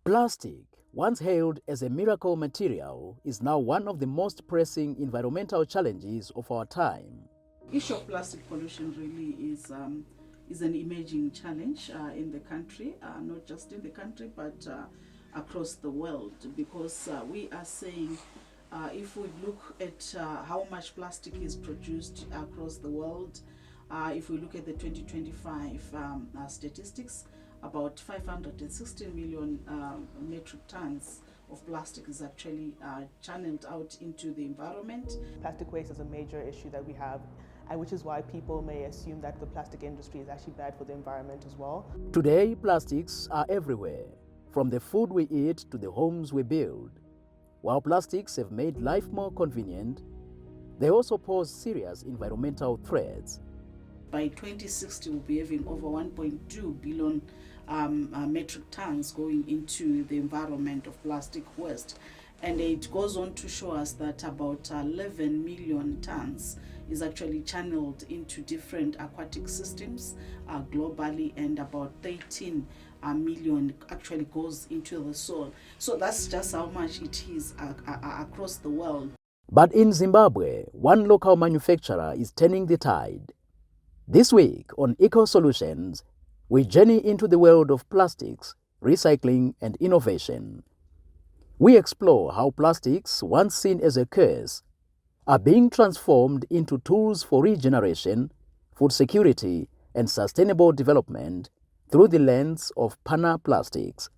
Plastic, once hailed as a miracle material, is now one of the most pressing environmental challenges of our time. The issue of plastic pollution really is an emerging challenge in the country, not just in the country, but across the world, because we are saying if we look at how much plastic is produced across the world, if we look at the 2025 statistics, about 516 million metric tons of plastic is actually channeled out into the environment. Plastic waste is a major issue that we have, which is why people may assume that the plastic industry is actually bad for the environment as well. Today, plastics are everywhere, from the food we eat to the homes we build. While plastics have made life more convenient, they also pose serious environmental threats. By 2060, we'll be having over 1.2 billion metric tons going into the environment of plastic waste. And it goes on to show us that about 11 million tons is actually channeled into different aquatic systems globally, and about 13 million actually goes into the soil. So that's just how much it is across the world. But in Zimbabwe, one local manufacturer is turning the tide. This week on ECOSOLUTIONS, we journey into the world of plastics, recycling and innovation. We explore how plastics, once seen as a curse, are being transformed into tools for regeneration, food security and sustainable development through the lens of Pana Plastics.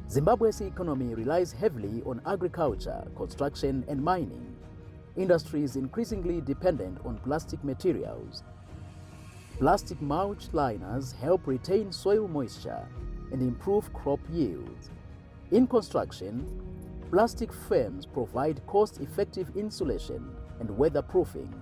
Zimbabwe's economy relies heavily on agriculture, construction and mining, industries increasingly dependent on plastic materials. Plastic mulch liners help retain soil moisture and improve crop yields. In construction, plastic frames provide cost-effective insulation and weatherproofing.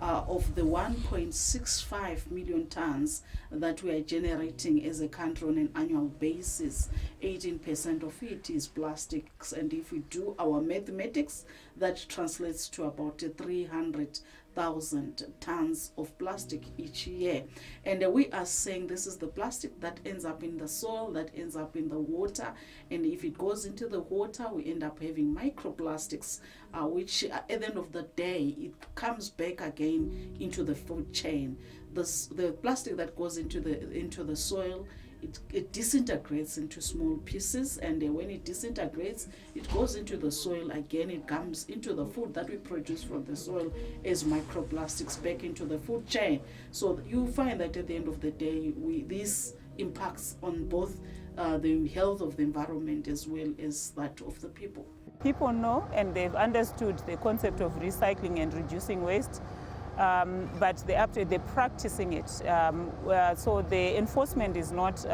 Of the 1.65 million tons that we are generating as a country on an annual basis, 18% of it is plastics. And if we do our mathematics, that translates to about 300,000 tons of plastic each year. And we are saying this is the plastic that ends up in the soil, that ends up in the water. And if it goes into the water, we end up having microplastics, which at the end of the day, it comes back again into the food chain. The plastic that goes into the soil, it disintegrates into small pieces, and when it disintegrates, it goes into the soil again. It comes into the food that we produce from the soil as microplastics back into the food chain. So you find that at the end of the day, this impacts on both the health of the environment as well as that of the people. People know and they've understood the concept of recycling and reducing waste, but they're practicing it. So the enforcement is not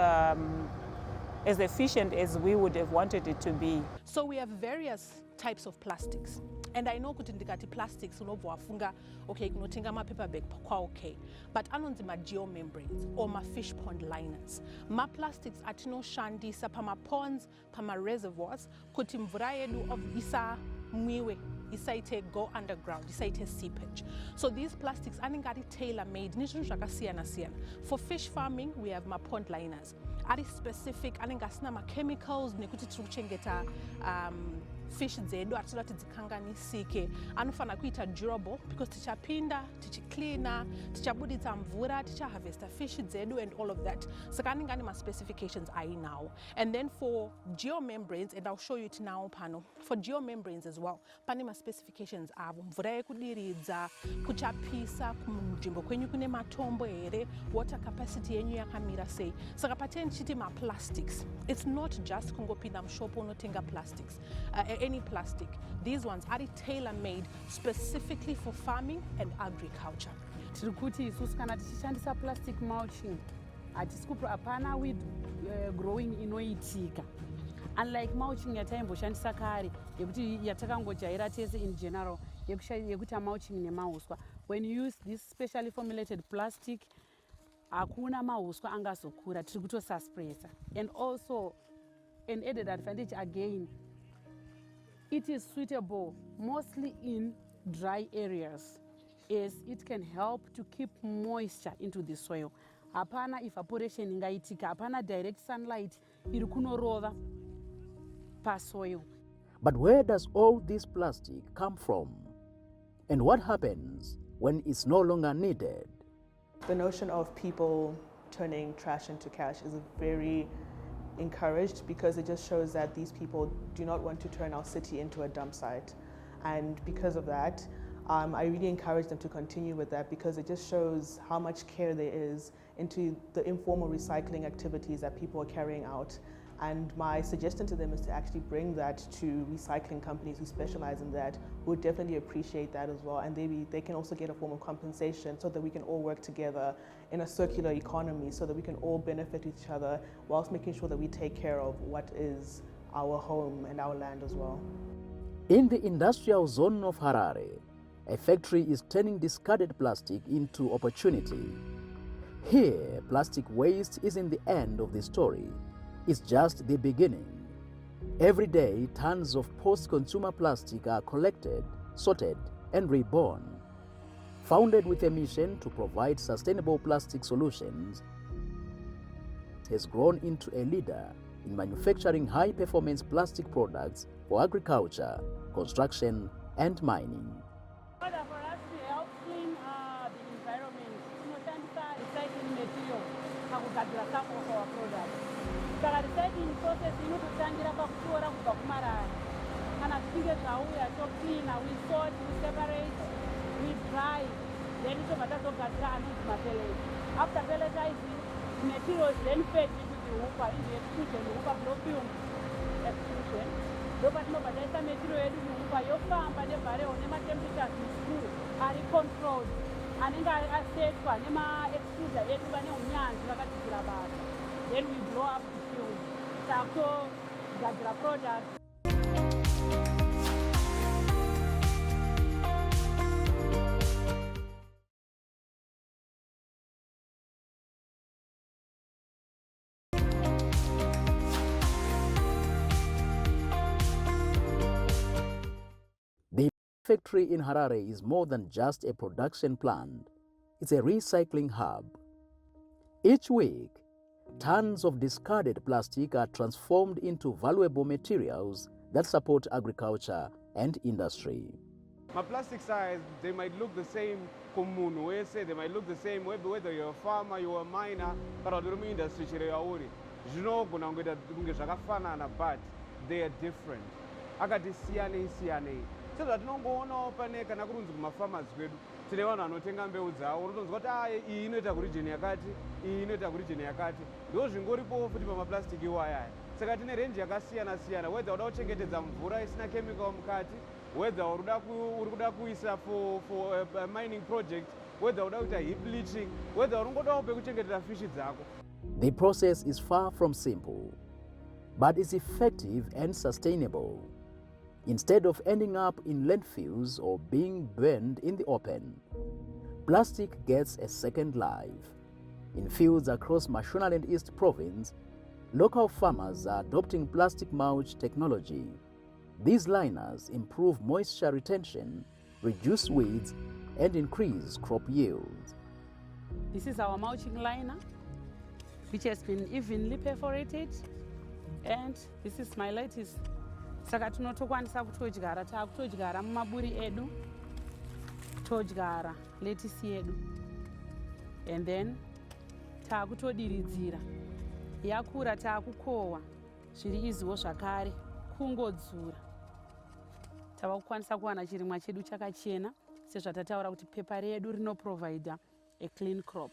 as efficient as we would have wanted it to be. So we have various types of plastics. And I know kuti ndikati plastics unobva wafunga okay kunotenga mapaper bag kwa okay, but anonzi geomembranes or fish pond liners. Plastics atinoshandisa pamaponds, reservoirs kuti mvura yedu isamwiwe, isaite go underground, isaite seepage. So these plastics anenge ari tailor-made nezvinhu zvakasiyana-siyana. For fish farming, we have pond liners. Ari specific, anenge asina chemicals nekuti tiri kuchengeta fish dzedu atitoda kuti dzikanganisike. Anofana kuita durable because tichapinda, tichicleana, tichabuditsa mvura, tichaharvesta fish dzedu and all of that. Saka anenge ane specifications ainawo. And then for geomembranes, and I'll show you it now pano. For geomembranes as well, pane specifications avo. Mvura yekudiridza, kuchapisa, kunzvimbo kwenyu kune matombo here, water capacity yenyu yakamira sei. Saka pateni chiti plastics. It's not just kungopinda mushopo unotenga plastics. Any plastic. These ones are tailor-made specifically for farming and agriculture. Tirikuti isusu kana tichishandisa plastic mulching, hapana weed growing inoitika. Unlike mulching yataimboshandisa kare, yekuti yatakangojaira tese in general, yekuita mulching nemauswa. When you use this specially formulated plastic, hakuna mauswa angazokura, tirikutosaspresa. And also, an added advantage again, It is suitable mostly in dry areas as it can help to keep moisture into the soil. Hapana evaporation ingaitika, hapana direct sunlight iri kunorova pasoil. But where does all this plastic come from? And what happens when it's no longer needed? The notion of people turning trash into cash is very encouraged because it just shows that these people do not want to turn our city into a dump site. And because of that, I really encourage them to continue with that because it just shows how much care there is into the informal recycling activities that people are carrying out. And my suggestion to them is to actually bring that to recycling companies who specialize in that, who would definitely appreciate that as well. And they can also get a form of compensation so that we can all work together in a circular economy so that we can all benefit each other whilst making sure that we take care of what is our home and our land as well. In the industrial zone of Harare, a factory is turning discarded plastic into opportunity. Here, plastic waste isn't the end of the story. It's just the beginning. Every day, tons of post-consumer plastic are collected, sorted, and reborn. Founded with a mission to provide sustainable plastic solutions, it has grown into a leader in manufacturing high-performance plastic products for agriculture, construction, and mining. In order for us to help clean the environment, recycling material pakugadzira some of our products. Saka recycling process inototangira pakutora kubva kumarara. Kana zvichinge zvauya tocleana, we sort, we separate, we dry, then tobva tazogadzira anonzi mapellets. After pelletizing, material is then fed into the hooper, in the extrusion, the hooper blow-fume extrusion. Ndopatinobva taisa material yedu muhooper yofamba nebarrel nematemperatures muscrew ari controlled, anenge asetwa nema-extruder edu vane unyanzvi vakadzidzira basa. Then we blow up the fume. Takutogadzira products. The factory in Harare is more than just a production plant. It's a recycling hub. Each week, tons of discarded plastic are transformed into valuable materials that support agriculture and industry. My plastic size, they might look the same, they might look the same whether you're a farmer, you're a miner, but the industry, but they are different. So that no go on paneka na kurunzi kumafarmers kwedu tine vanhu vanotenga mbeu dzavo unotonzwa kuti iyi inoita kurijini yakati iyi inoita kurijini yakati ndo zvingoripo futi pamaplastiki iwayaya saka tine renji yakasiyana siyana whether uda kuchengetedza mvura isina chemical mukati whether uri kuda kuisa for a mining project whether uda kuita heap bleaching whether uringodawo pekuchengetera fishi dzako. The process is far from simple, but it's effective and sustainable. Instead of ending up in landfills or being burned in the open, plastic gets a second life. In fields across Mashonaland East Province, local farmers are adopting plastic mulch technology. These liners improve moisture retention, reduce weeds, and increase crop yield. This is our mulching liner, which has been evenly perforated, and this is my lettuce. Saka tinotokwanisa kutodyara, takutodyara mumaburi edu, todyara lettuce yedu, and then takutodiridzira. Yakura takukohwa, zviri iziwo zvakare, kungodzura. Tava kukwanisa kuwana chirimwa chedu chakachena, sezvatataura kuti pepa redu rinoprovider a clean crop.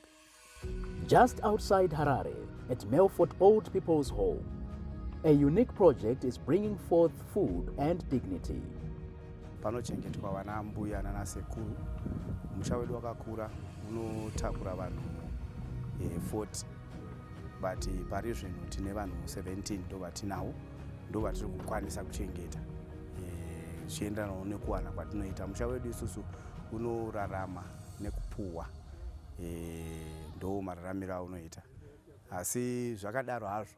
Just outside Harare, at Melfort Old People's Home, a unique project is bringing forth food and dignity. Panochengetwa vana mbuya nana sekuru, musha wedu wakakura unotakura vanhu 40, but pari zvino tine vanhu 17 ndo vatinawo, ndo vatiri kukwanisa kuchengeta zvichienderanawo nekuwana kwatinoita. Musha wedu isusu unorarama nekupuhwa, ndo mararamiro aunoita. Asi zvakadaro hazvo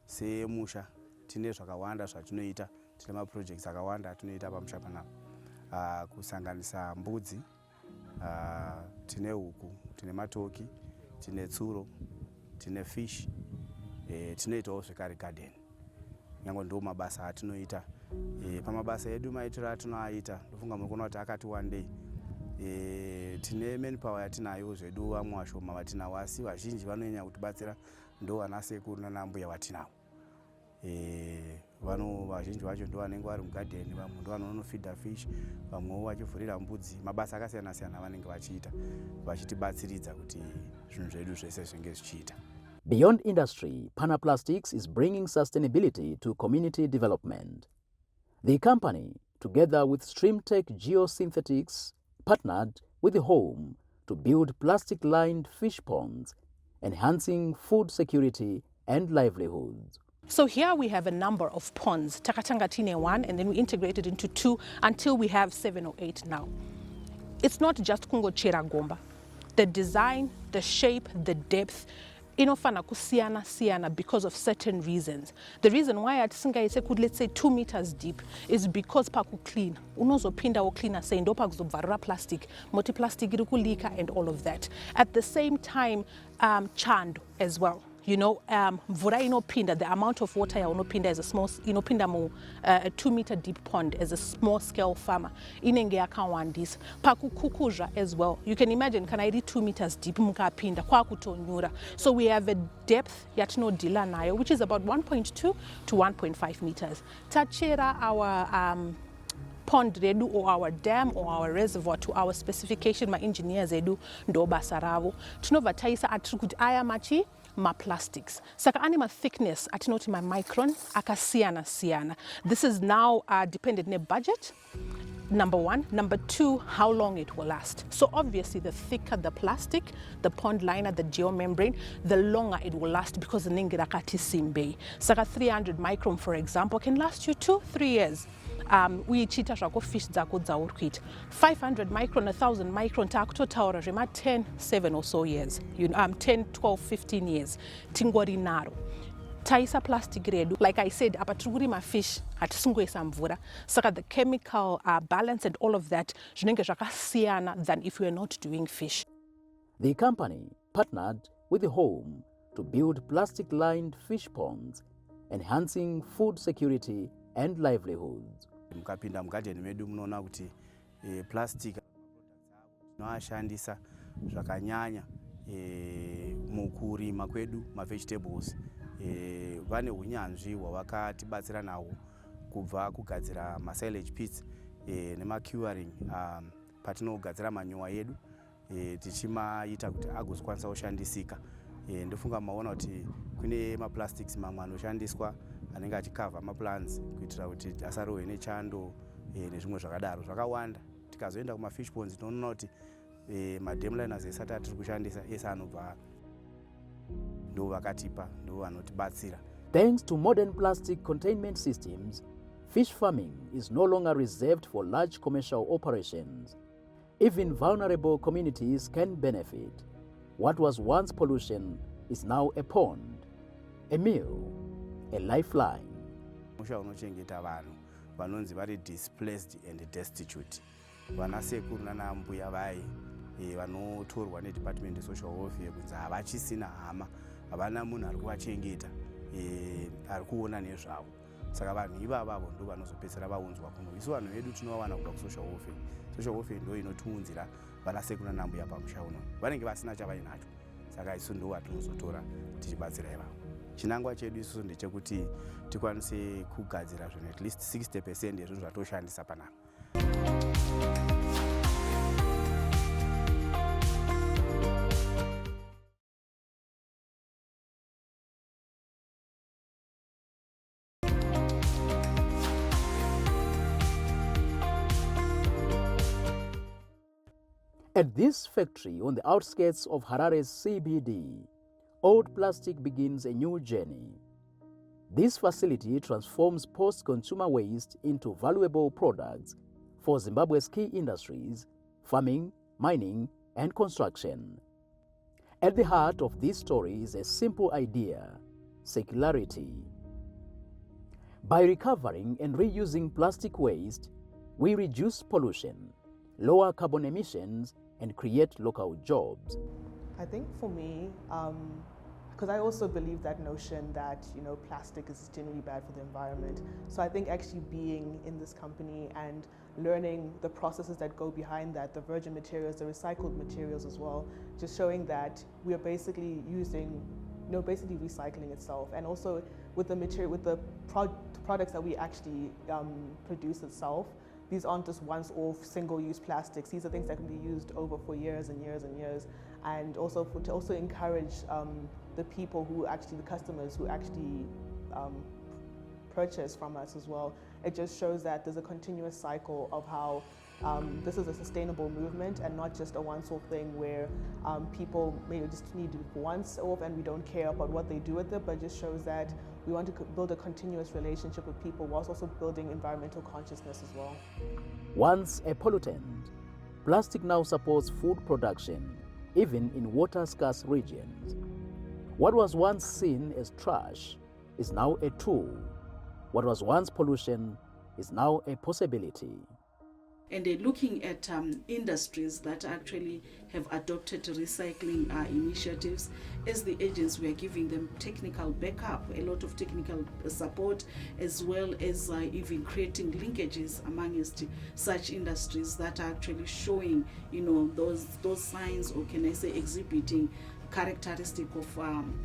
semusha tine zvakawanda zvatinoita, tine maprojects akawanda atinoita pamusha panapa, kusanganisa mbudzi, tine huku, tine matoki, tine tsuro, tine fish, tinoitawo zvekare garden. Nyange ndo mabasa atinoita. Pamabasa edu maitiro atinoaita, ndofunga munoona kuti akati one day. Tine manpower yatinayo zvedu vamwe vashoma vatinawo, asi vazhinji vanonyanya kutibatsira ndo vana sekuru nana mbuya vatinawo. Vazhinji vacho ndo vanenge vari mugarden, vamwe ndo vanonofeeda fish, vamwewo vachivhurira mbudzi. Mabasa akasiyana siyana vanenge vachiita, vachitibatsiridza kuti zvinhu zvedu zvese zvinge zvichiita. Beyond industry, Panaplastics is bringing sustainability to community development. The company, together with Streamtech Geosynthetics, partnered with the Home to build plastic-lined fish ponds, enhancing food security and livelihoods. So here we have a number of ponds, Takatangatine 1, and then we integrated into 2 until we have 7 or 8 now. It's not just Kungo Chera Gomba. The design, the shape, the depth, inofana kusiana because of certain reasons. The reason why atisingaise could, let's say, 2 meters deep is because paku clean. Unozopinda o cleaner saying do pakuzobvarura plastic, multiplastic irikulika and all of that. At the same time, chando as well. You know, mvura inopinda, the amount of water inopinda as a small, inopinda mu a 2 meter deep pond as a small scale farmer. Inenge yakawandis. Paku kukuja as well. You can imagine, can I read 2 meters deep mukapinda kwa kutonyura. So we have a depth yatino dila nayo, which is about 1.2 to 1.5 meters. Tachera our pond redu or our dam or our reservoir to our specification, my engineers edu ndo basaravo. Tunova taisa atrikuti aya machi ma plastics. Saka anima thickness atinoti my micron akasiana. This is now dependent on budget. Number 1. Number 2, how long it will last. So obviously the thicker the plastic, the pond liner, the geomembrane, the longer it will last because the ningirakati simbe. Saka 300 micron, for example, can last you 2-3 years. We chita shako fish zako zaurkit 500 micron, 1000 micron takuto taura rema 10, 7 or so years. 10, 12, 15 years. Tingori naro. Taisa plastic redu. Like I said, apatruguri ma fish atisungoisa mvura. Saka the chemical balance and all of that zvinenge zvakasiyana than if we are not doing fish. The company partnered with the Home to build plastic-lined fish ponds, enhancing food security and livelihoods. Mukapinda mugarden medu munoona kuti plastic tinoashandisa zvakanyanya mukurima kwedu mavegetables. Vane unyanzvi hwavakatibatsira nawo kubva kugadzira masilage pits nemacuring patinogadzira manyowa yedu tichimaita kuti agozokwanisa kushandisika. Ndofunga maona kuti kune maplastics mamwe anoshandiswa anenge achikavha maplants kuitira kuti asarohwe nechando nezvimwe zvakadaro zvakawanda. Tikazoenda kumafish ponds tinoona kuti madam liners esati atiri kushandisa ese anobva ndo vakatipa ndo vanotibatsira. Thanks to modern plastic containment systems, fish farming is no longer reserved for large commercial operations. Even vulnerable communities can benefit. What was once pollution is now a pond, a meal, a lifeline. Musha unochengeta vanhu vanonzi vari displaced and destitute. Vana sekuru nana mbuya vai vanotorwa neDepartment of Social Welfare kunzi havachisina hama, havana munhu ari kuvachengeta, ari kuona nezvavo. Saka vanhu ivavavo ndo vanozopedzera vaunzwa kuno. Isu vanhu vedu tinovawana kubva kuSocial Welfare. Social Welfare ndo inotiunzira vana sekuru nana mbuya pamusha uno. Vanenge vasina chavainacho. Saka isu ndo vatinozotora tichibatsira ivavo. Chinangwa chedu isusu ndechekuti tikwanise kugadzira zvinhu at least 60% yezvinhu zvatoshandisa panapa. At this factory on the outskirts of Harare's CBD, old plastic begins a new journey. This facility transforms post-consumer waste into valuable products for Zimbabwe's key industries, farming, mining, and construction. At the heart of this story is a simple idea: circularity. By recovering and reusing plastic waste, we reduce pollution, lower carbon emissions, and create local jobs. I think for me, because I also believe that notion that plastic is generally bad for the environment. So I think actually being in this company and learning the processes that go behind that, the virgin materials, the recycled materials as well, just showing that we are basically using, basically recycling itself, and also with the material, with the products that we actually produce itself. These aren't just once-off, single-use plastics. These are things that can be used over for years and years and years, and also to also encourage the people who actually, the customers who actually purchase from us as well. It just shows that there's a continuous cycle of how this is a sustainable movement and not just a once-off thing where people maybe just need it once off and we don't care about what they do with it, but just shows that we want to build a continuous relationship with people whilst also building environmental consciousness as well. Once a pollutant, plastic now supports food production, even in water-scarce regions. What was once seen as trash is now a tool. What was once pollution is now a possibility. And they're looking at industries that actually have adopted recycling initiatives. As the agents, we are giving them technical backup, a lot of technical support, as well as even creating linkages amongst such industries that are actually showing, those signs, or can I say exhibiting characteristic of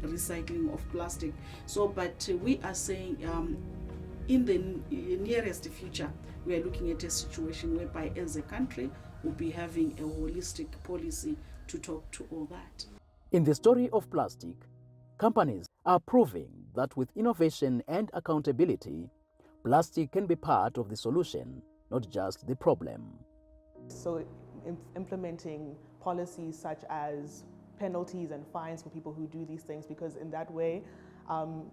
recycling of plastic. So, but we are saying in the nearest future, we are looking at a situation whereby as a country we'll be having a holistic policy to talk to all that. In the story of plastic, companies are proving that with innovation and accountability, plastic can be part of the solution, not just the problem. So implementing policies such as penalties and fines for people who do these things, because in that way,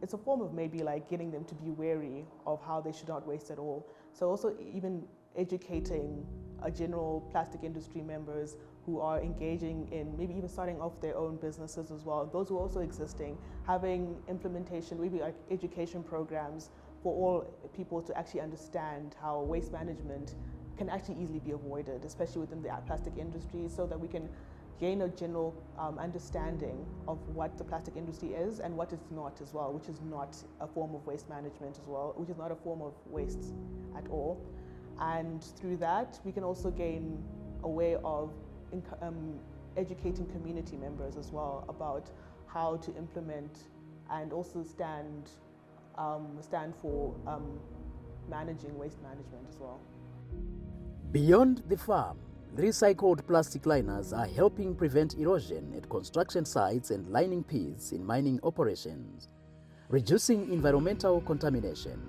it's a form of maybe like getting them to be wary of how they should not waste at all. So also even educating a general plastic industry members who are engaging in maybe even starting off their own businesses as well, those who are also existing, having implementation, maybe like education programs for all people to actually understand how waste management can actually easily be avoided, especially within the plastic industry, so that we can gain a general understanding of what the plastic industry is and what it's not as well, which is not a form of waste management as well, which is not a form of waste at all. And through that, we can also gain a way of educating community members as well about how to implement and also stand for managing waste management as well. Beyond the farm, recycled plastic liners are helping prevent erosion at construction sites and lining pits in mining operations, reducing environmental contamination.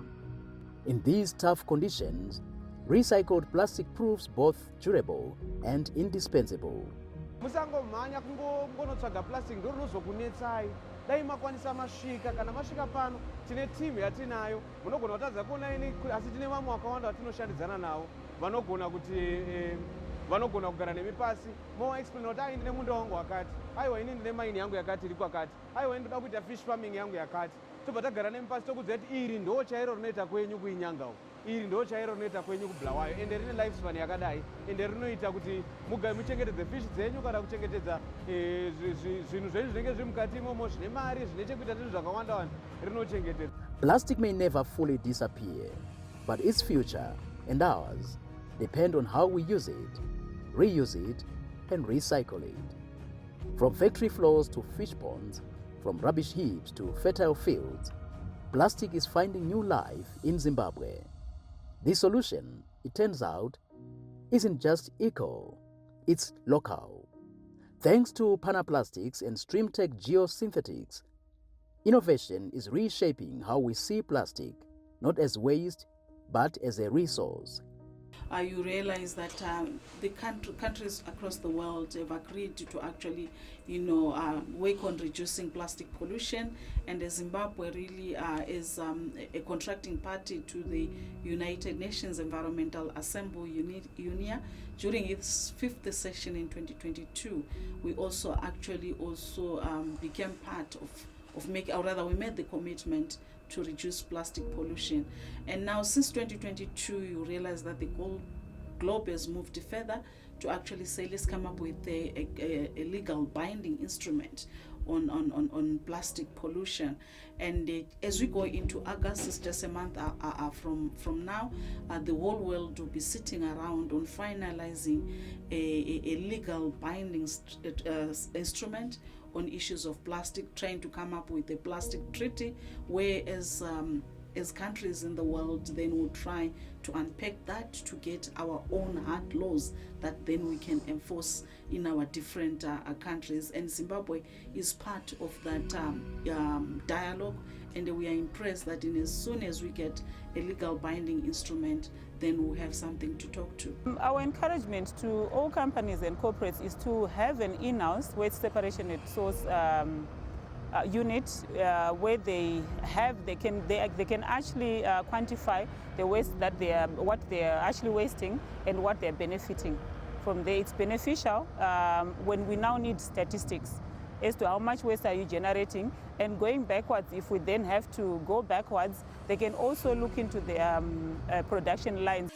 In these tough conditions, recycled plastic proves both durable and indispensable. musangomhanya kungonotsvaga plastic ndo rinozokunetsai. Dai makwanisa masvika, kana masvika pano tine timu yatinayo, munogona kutadza kuona ini, asi tine vamwe vakawanda vatinoshandidzana navo vanogona kugara nemi pasi moexplain kuti ai ndine munda wangu wakati, aiwa ini ndine maini yangu yakati iri kwakati, aiwa ini ndoda kuita fish farming yangu yakati. Tobva tagara nemi pasi tokudza kuti iri ndo chairo rinoita kwenyu kuinyangawo, iri ndo chairo rinoita kwenyu kubulawayo, ende rine lifespan yakadai, ende rinoita kuti muchengetedze fish dzenyu kana kuchengetedza zvinhu zvenyu zvinenge zviri mukati imomo zvine mari, zvine chekuita zvinhu zvakawanda wanda, rinochengetedza. Plastic may never fully disappear, but its future and ours depend on how we use it, reuse it, and recycle it. From factory floors to fish ponds, from rubbish heaps to fertile fields, plastic is finding new life in Zimbabwe. The solution, it turns out, isn't just eco, it's local. Thanks to Panaplastics and Streamtech Geosynthetics, innovation is reshaping how we see plastic, not as waste, but as a resource. You realize that the countries across the world have agreed to actually, work on reducing plastic pollution, and Zimbabwe really is a contracting party to the United Nations Environmental Assembly, UNIA. During its 5th session in 2022, we became part of making, or rather we made the commitment to reduce plastic pollution. And now since 2022, you realize that the whole globe has moved further to actually say, let's come up with a legal binding instrument on plastic pollution. And as we go into August, it's just a month from now, the whole world will be sitting around on finalizing a legal binding instrument on issues of plastic, trying to come up with a plastic treaty, where as countries in the world then will try to unpack that to get our own hard laws that then we can enforce in our different countries. And Zimbabwe is part of that dialogue, and we are impressed that as soon as we get a legal binding instrument, then we'll have something to talk to. Our encouragement to all companies and corporates is to have an in-house waste separation at source unit where they can actually quantify the waste that what they are actually wasting and what they're benefiting from there. It's beneficial when we now need statistics as to how much waste are you generating, and going backwards, if we then have to go backwards, they can also look into the production lines.